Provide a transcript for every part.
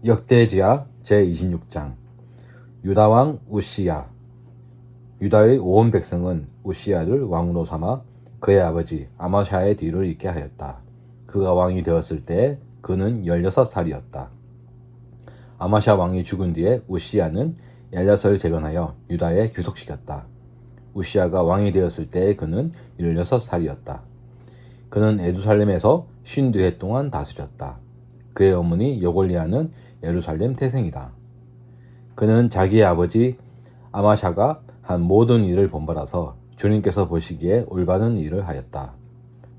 역대지하 제26장 유다왕 우시야. 유다의 온 백성은 우시야를 왕으로 삼아 그의 아버지 아마샤의 뒤를 잇게 하였다. 그가 왕이 되었을 때 그는 16살이었다. 아마샤 왕이 죽은 뒤에 우시야는 엘랴사를 재건하여 유다에 귀속시켰다. 우시야가 왕이 되었을 때 그는 16살이었다. 그는 예루살렘에서 52해 동안 다스렸다. 그의 어머니 여골리아는 예루살렘 태생이다. 그는 자기의 아버지 아마샤가 한 모든 일을 본받아서 주님께서 보시기에 올바른 일을 하였다.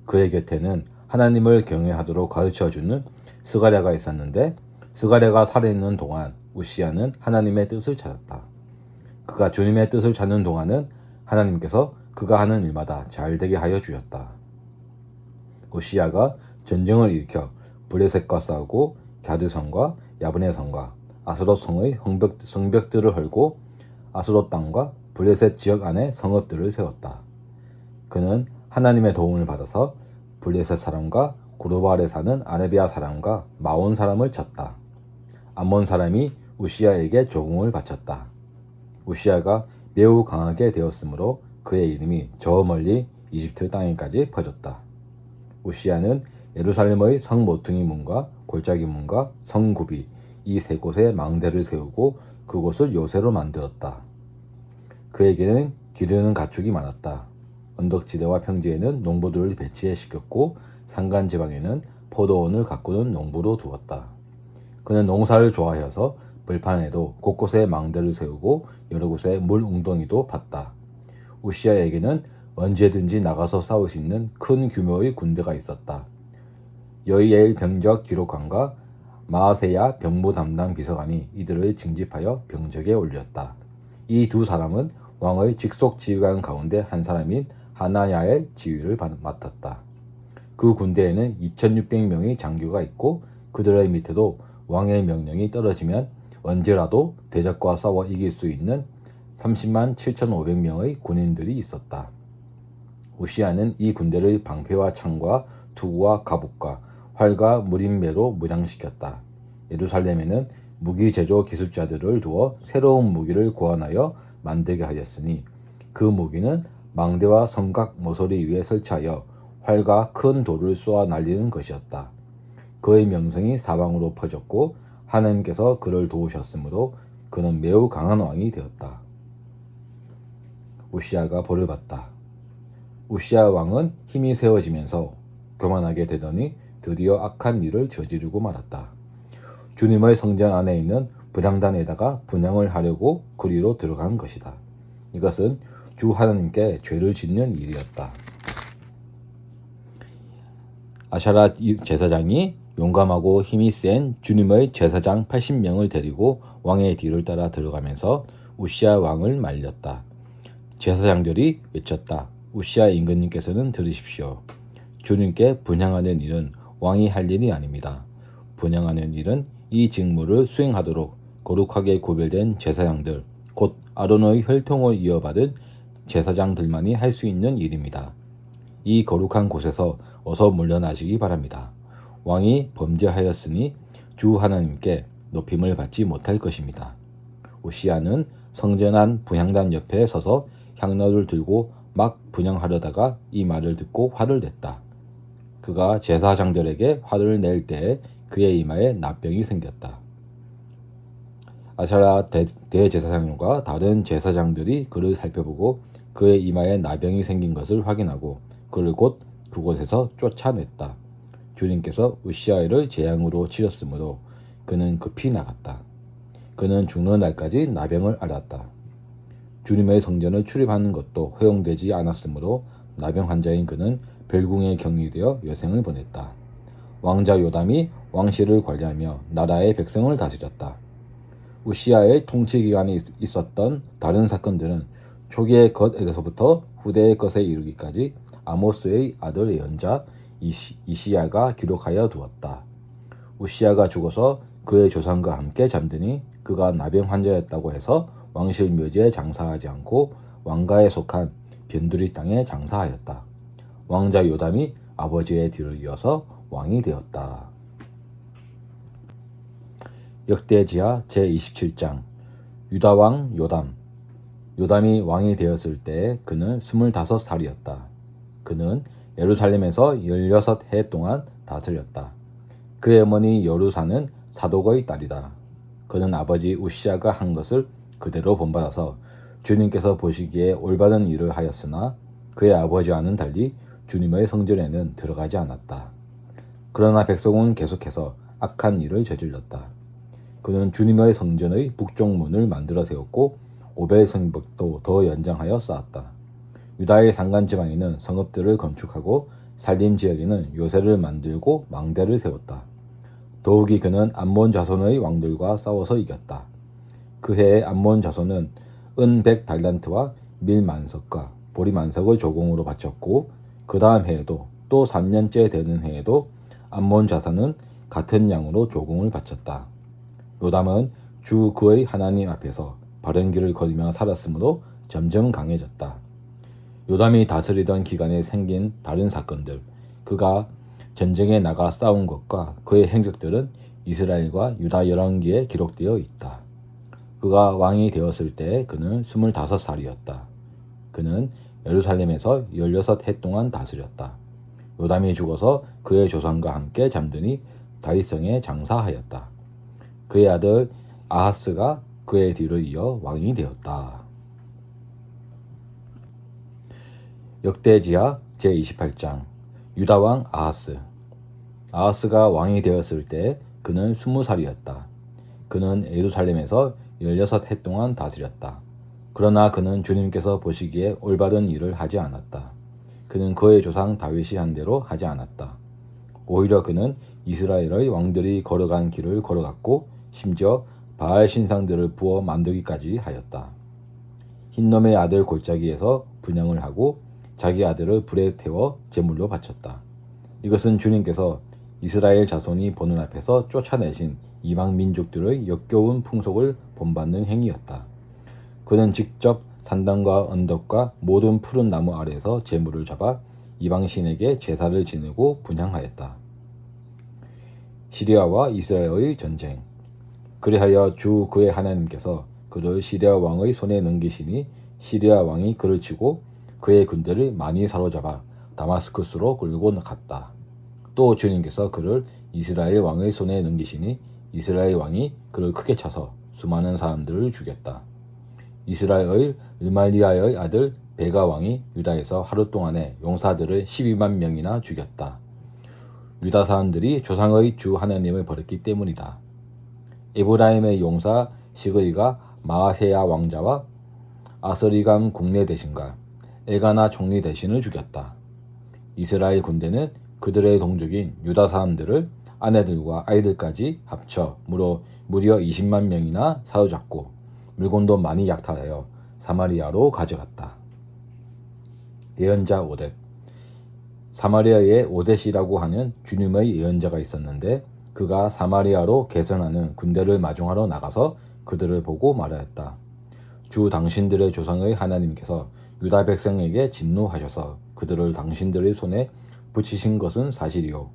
그의 곁에는 하나님을 경외하도록 가르쳐주는 스가랴가 있었는데 스가랴가 살아있는 동안 우시야는 하나님의 뜻을 찾았다. 그가 주님의 뜻을 찾는 동안은 하나님께서 그가 하는 일마다 잘되게 하여 주셨다. 우시야가 전쟁을 일으켜 블레셋과 싸우고 갸드성과 야브네 성과 아스롯 성의 성벽들을 헐고 아스롯 땅과 블레셋 지역 안에 성읍들을 세웠다. 그는 하나님의 도움을 받아서 블레셋 사람과 구르발에 사는 아라비아 사람과 마온 사람을 쳤다. 암몬 사람이 우시야에게 조공을 바쳤다. 우시야가 매우 강하게 되었으므로 그의 이름이 저 멀리 이집트 땅에까지 퍼졌다. 우시야는 예루살렘의 성 모퉁이 문과 골짜기 문과 성구비 이 세 곳에 망대를 세우고 그곳을 요새로 만들었다. 그에게는 기르는 가축이 많았다. 언덕지대와 평지에는 농부들을 배치해 시켰고 산간 지방에는 포도원을 가꾸는 농부로 두었다. 그는 농사를 좋아해서 벌판에도 곳곳에 망대를 세우고 여러 곳에 물 웅덩이도 팠다. 우시야에게는 언제든지 나가서 싸울 수 있는 큰 규모의 군대가 있었다. 여이엘 병적 기록관과 마아세야 병무 담당 비서관이 이들을 징집하여 병적에 올렸다. 이 두 사람은 왕의 직속 지휘관 가운데 한 사람인 하나냐의 지휘를 맡았다. 그 군대에는 2600명의 장교가 있고 그들의 밑에도 왕의 명령이 떨어지면 언제라도 대적과 싸워 이길 수 있는 30만 7500명의 군인들이 있었다. 우시야는 이 군대를 방패와 창과 투구와 갑옷과 활과 무림매로 무장시켰다. 예루살렘에는 무기 제조 기술자들을 두어 새로운 무기를 고안하여 만들게 하였으니 그 무기는 망대와 성각 모서리 위에 설치하여 활과 큰 돌을 쏘아 날리는 것이었다. 그의 명성이 사방으로 퍼졌고 하나님께서 그를 도우셨으므로 그는 매우 강한 왕이 되었다. 우시야가 벌을 받다. 우시야 왕은 힘이 세워지면서 교만하게 되더니 드디어 악한 일을 저지르고 말았다. 주님의 성전 안에 있는 분향단에다가 분향을 하려고 그리로 들어간 것이다. 이것은 주 하나님께 죄를 짓는 일이었다. 아샤라 제사장이 용감하고 힘이 센 주님의 제사장 80명을 데리고 왕의 뒤를 따라 들어가면서 우시야 왕을 말렸다. 제사장들이 외쳤다. 우시야 임금님께서는 들으십시오. 주님께 분향하는 일은 왕이 할 일이 아닙니다. 분향하는 일은 이 직무를 수행하도록 거룩하게 구별된 제사장들, 곧 아론의 혈통을 이어받은 제사장들만이 할 수 있는 일입니다. 이 거룩한 곳에서 어서 물러나시기 바랍니다. 왕이 범죄하였으니 주 하나님께 높임을 받지 못할 것입니다. 우시야는 성전 안 분향단 옆에 서서 향로를 들고 막 분향하려다가 이 말을 듣고 화를 냈다. 그가 제사장들에게 화를 낼 때에 그의 이마에 납병이 생겼다. 아샤라 대제사장과 다른 제사장들이 그를 살펴보고 그의 이마에 나병이 생긴 것을 확인하고 그를 곧 그곳에서 쫓아냈다. 주님께서 우시야를 재앙으로 치렀으므로 그는 급히 나갔다. 그는 죽는 날까지 나병을 앓았다. 주님의 성전을 출입하는 것도 허용되지 않았으므로 나병 환자인 그는 별궁에 격리되어 여생을 보냈다. 왕자 요담이 왕실을 관리하며 나라의 백성을 다스렸다. 우시야의 통치 기간에 있었던 다른 사건들은 초기의 것에서부터 후대의 것에 이르기까지 아모스의 아들 예언자 이시야가 기록하여 두었다. 우시야가 죽어서 그의 조상과 함께 잠드니 그가 나병 환자였다고 해서 왕실 묘지에 장사하지 않고 왕가에 속한 변두리 땅에 장사하였다. 왕자 요담이 아버지의 뒤를 이어서 왕이 되었다. 역대지하 제27장 유다 왕 요담. 요담이 왕이 되었을 때 그는 25살이었다. 그는 예루살렘에서 16해 동안 다스렸다. 그의 어머니 여루사는 사독의 딸이다. 그는 아버지 우시아가 한 것을 그대로 본받아서 주님께서 보시기에 올바른 일을 하였으나 그의 아버지와는 달리 주님의 성전에는 들어가지 않았다. 그러나 백성은 계속해서 악한 일을 저질렀다. 그는 주님의 성전의 북쪽 문을 만들어 세웠고 오벨 성벽도 더 연장하여 쌓았다. 유다의 산간 지방에는 성읍들을 건축하고 살림 지역에는 요새를 만들고 망대를 세웠다. 더욱이 그는 암몬 자손의 왕들과 싸워서 이겼다. 그 해에 암몬 자손은 은 100달란트와 밀 만석과 보리 만석을 조공으로 바쳤고 그 다음 해에도 또 3년째 되는 해에도 암몬 자손은 같은 양으로 조공을 바쳤다. 요담은 주 그의 하나님 앞에서 바른 길을 걸으며 살았으므로 점점 강해졌다. 요담이 다스리던 기간에 생긴 다른 사건들, 그가 전쟁에 나가 싸운 것과 그의 행적들은 이스라엘과 유다 열왕기에 기록되어 있다. 그가 왕이 되었을 때 그는 25살이었다. 그는 예루살렘에서 16해 동안 다스렸다. 요담이 죽어서 그의 조상과 함께 잠드니 다윗성에 장사하였다. 그의 아들 아하스가 그의 뒤를 이어 왕이 되었다. 역대지하 제28장 유다 왕 아하스. 아하스가 왕이 되었을 때 그는 20살이었다. 그는 예루살렘에서 16해 동안 다스렸다. 그러나 그는 주님께서 보시기에 올바른 일을 하지 않았다. 그는 그의 조상 다윗이 한 대로 하지 않았다. 오히려 그는 이스라엘의 왕들이 걸어간 길을 걸어갔고 심지어 바알 신상들을 부어 만들기까지 하였다. 흰놈의 아들 골짜기에서 분향을 하고 자기 아들을 불에 태워 제물로 바쳤다. 이것은 주님께서 이스라엘 자손이 보는 앞에서 쫓아내신 이방 민족들의 역겨운 풍속을 본받는 행위였다. 그는 직접 산당과 언덕과 모든 푸른 나무 아래에서 제물을 잡아 이방 신에게 제사를 지내고 분향하였다. 시리아와 이스라엘의 전쟁. 그리하여 주 그의 하나님께서 그를 시리아 왕의 손에 넘기시니 시리아 왕이 그를 치고 그의 군대를 많이 사로잡아 다마스쿠스로 끌고 갔다. 또 주님께서 그를 이스라엘 왕의 손에 넘기시니 이스라엘 왕이 그를 크게 쳐서 수많은 사람들을 죽였다. 이스라엘의 르말리아의 아들 베가 왕이 유다에서 하루 동안에 용사들을 12만 명이나 죽였다. 유다 사람들이 조상의 주 하나님을 버렸기 때문이다. 에브라임의 용사 시그리가 마아세야 왕자와 아스리감 국내 대신과 엘가나 총리 대신을 죽였다. 이스라엘 군대는 그들의 동족인 유다 사람들을 아내들과 아이들까지 합쳐 무려 20만 명이나 사로잡고 물건도 많이 약탈하여 사마리아로 가져갔다. 예언자 오뎃. 사마리아에 오뎃이라고 하는 주님의 예언자가 있었는데 그가 사마리아로 개선하는 군대를 마중하러 나가서 그들을 보고 말하였다. 주 당신들의 조상의 하나님께서 유다 백성에게 진노하셔서 그들을 당신들의 손에 붙이신 것은 사실이요.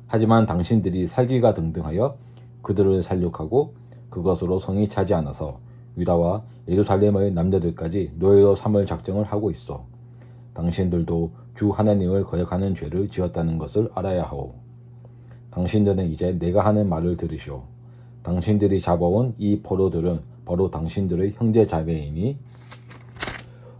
하지만 당신들이 살기가 등등하여 그들을 살육하고 그것으로 성이 차지 않아서 유다와 예루살렘의 남자들까지 노예로 삼을 작정을 하고 있어. 당신들도 주 하나님을 거역하는 죄를 지었다는 것을 알아야 하오. 당신들은 이제 내가 하는 말을 들으시오. 당신들이 잡아온 이 포로들은 바로 당신들의 형제 자매이니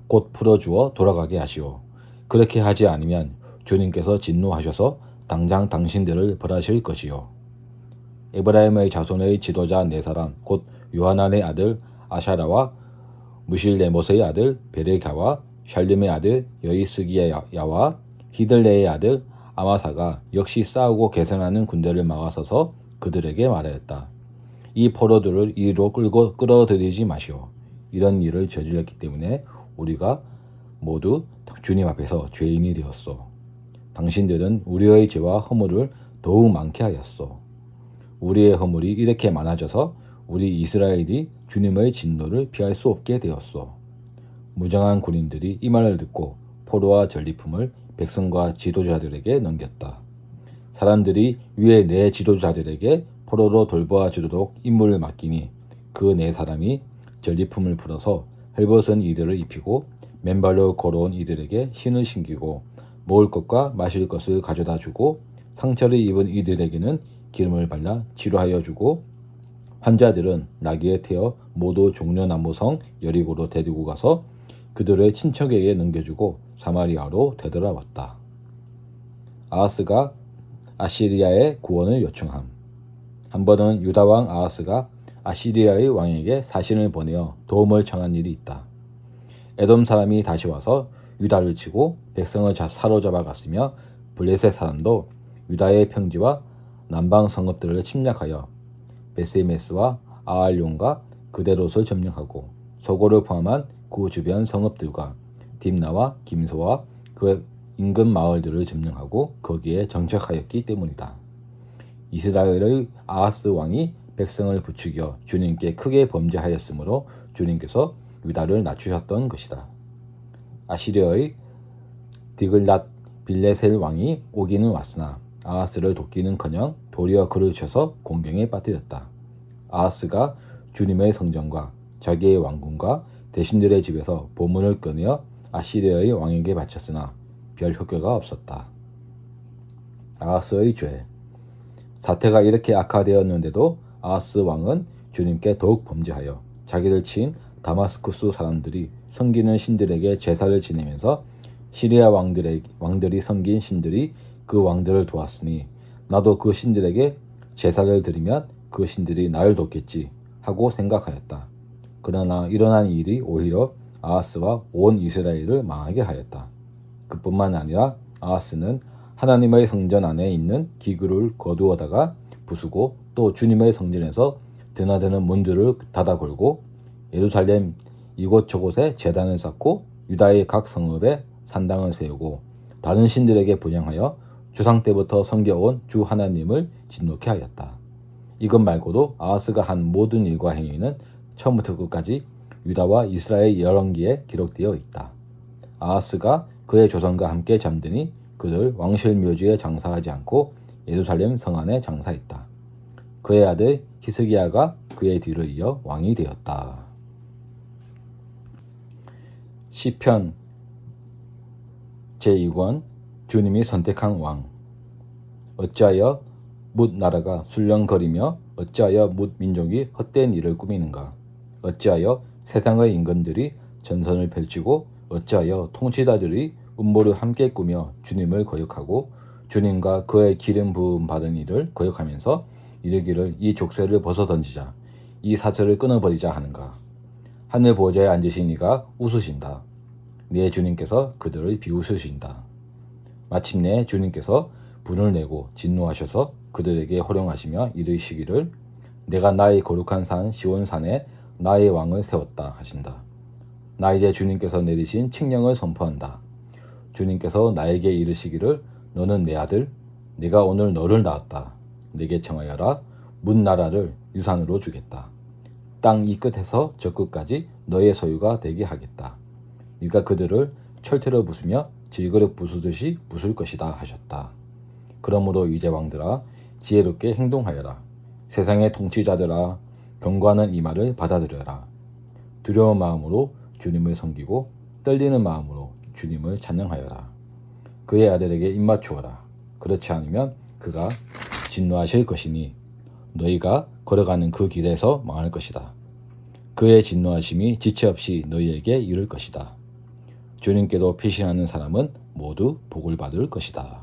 곧 풀어주어 돌아가게 하시오. 그렇게 하지 않으면 주님께서 진노하셔서 당장 당신들을 벌하실 것이요. 에브라임의 자손의 지도자 네 사람 곧 요하난의 아들 아샤라와 무실레못의 아들 베레가와 샬름의 아들 여이스기야와 히들레의 아들 아마사가 역시 싸우고 개선하는 군대를 막아서서 그들에게 말하였다. 이 포로들을 이리로 끌어들이지 마시오. 이런 일을 저질렀기 때문에 우리가 모두 주님 앞에서 죄인이 되었소. 당신들은 우리의 죄와 허물을 더욱 많게 하였소. 우리의 허물이 이렇게 많아져서 우리 이스라엘이 주님의 진노를 피할 수 없게 되었소. 무장한 군인들이 이 말을 듣고 포로와 전리품을 백성과 지도자들에게 넘겼다. 사람들이 위에 네 지도자들에게 포로로 돌보아 주도록 임무를 맡기니 그 네 사람이 전리품을 풀어서 헐벗은 이들을 입히고 맨발로 걸어온 이들에게 신을 신기고 먹을 것과 마실 것을 가져다 주고 상처를 입은 이들에게는 기름을 발라 치료하여 주고 환자들은 나귀에 태워 모두 종려나무 성 여리고로 데리고 가서 그들의 친척에게 넘겨주고 사마리아로 되돌아왔다. 아하스가 아시리아의 구원을 요청함. 한 번은 유다 왕 아하스가 아시리아의 왕에게 사신을 보내어 도움을 청한 일이 있다. 에돔 사람이 다시 와서 유다를 치고 백성을 사로잡아 갔으며 블레셋 사람도 유다의 평지와 남방 성읍들을 침략하여 베세메스와 아알용과 그데롯을 점령하고 소고를 포함한 그 주변 성읍들과 딥나와 김소와 그 인근 마을들을 점령하고 거기에 정착하였기 때문이다. 이스라엘의 아하스 왕이 백성을 부추겨 주님께 크게 범죄하였으므로 주님께서 유다를 낮추셨던 것이다. 아시리아의 디글랏 빌레셀 왕이 오기는 왔으나 아하스를 돕기는커녕 도리어 그를 쳐서 공경에 빠뜨렸다. 아하스가 주님의 성전과 자기의 왕궁과 대신들의 집에서 보물을 꺼내어 아시리아의 왕에게 바쳤으나 별 효과가 없었다. 아하스의 죄. 사태가 이렇게 악화되었는데도 아하스 왕은 주님께 더욱 범죄하여 자기를 친 다마스쿠스 사람들이 섬기는 신들에게 제사를 지내면서 시리아 왕들이 섬긴 신들이 그 왕들을 도왔으니 나도 그 신들에게 제사를 드리면 그 신들이 나를 돕겠지 하고 생각하였다. 그러나 일어난 일이 오히려 아하스와 온 이스라엘을 망하게 하였다. 그뿐만 아니라 아하스는 하나님의 성전 안에 있는 기구를 거두어다가 부수고 또 주님의 성전에서 드나드는 문들을 닫아 걸고 예루살렘 이곳저곳에 제단을 쌓고 유다의 각 성읍에 산당을 세우고 다른 신들에게 분향하여 주상 때부터 섬겨온 주 하나님을 진노케 하였다. 이것 말고도 아하스가 한 모든 일과 행위는 처음부터 끝까지 유다와 이스라엘 열왕기에 기록되어 있다. 아하스가 그의 조상과 함께 잠드니 그들 왕실 묘지에 장사하지 않고 예루살렘 성 안에 장사했다. 그의 아들 히스기야가 그의 뒤를 이어 왕이 되었다. 시편 제2권 주님이 선택한 왕. 어찌하여 뭇 나라가 술렁거리며 어찌하여 뭇 민족이 헛된 일을 꾸미는가. 어찌하여 세상의 임금들이 전선을 펼치고 어찌하여 통치자들이 음모를 함께 꾸며 주님을 거역하고 주님과 그의 기름 부음 받은 이를 거역하면서 이르기를 이 족쇄를 벗어 던지자 이 사슬을 끊어버리자 하는가. 하늘 보좌에 앉으신 이가 웃으신다. 네 주님께서 그들을 비웃으신다. 마침내 주님께서 분을 내고 진노하셔서 그들에게 호령하시며 이르시기를 내가 나의 거룩한 산 시온산에 나의 왕을 세웠다 하신다. 나 이제 주님께서 내리신 칙령을 선포한다. 주님께서 나에게 이르시기를 너는 내 아들 내가 오늘 너를 낳았다. 내게 청하여라. 문 나라를 유산으로 주겠다. 땅 이 끝에서 저 끝까지 너의 소유가 되게 하겠다. 네가 그들을 철퇴로 부수며 질그릇 부수듯이 부술 것이다 하셨다. 그러므로 이제 왕들아 지혜롭게 행동하여라. 세상의 통치자들아 경고하는 이 말을 받아들여라. 두려운 마음으로 주님을 섬기고 떨리는 마음으로 주님을 찬양하여라. 그의 아들에게 입맞추어라. 그렇지 않으면 그가 진노하실 것이니 너희가 걸어가는 그 길에서 망할 것이다. 그의 진노하심이 지체 없이 너희에게 이를 것이다. 주님께도 피신하는 사람은 모두 복을 받을 것이다.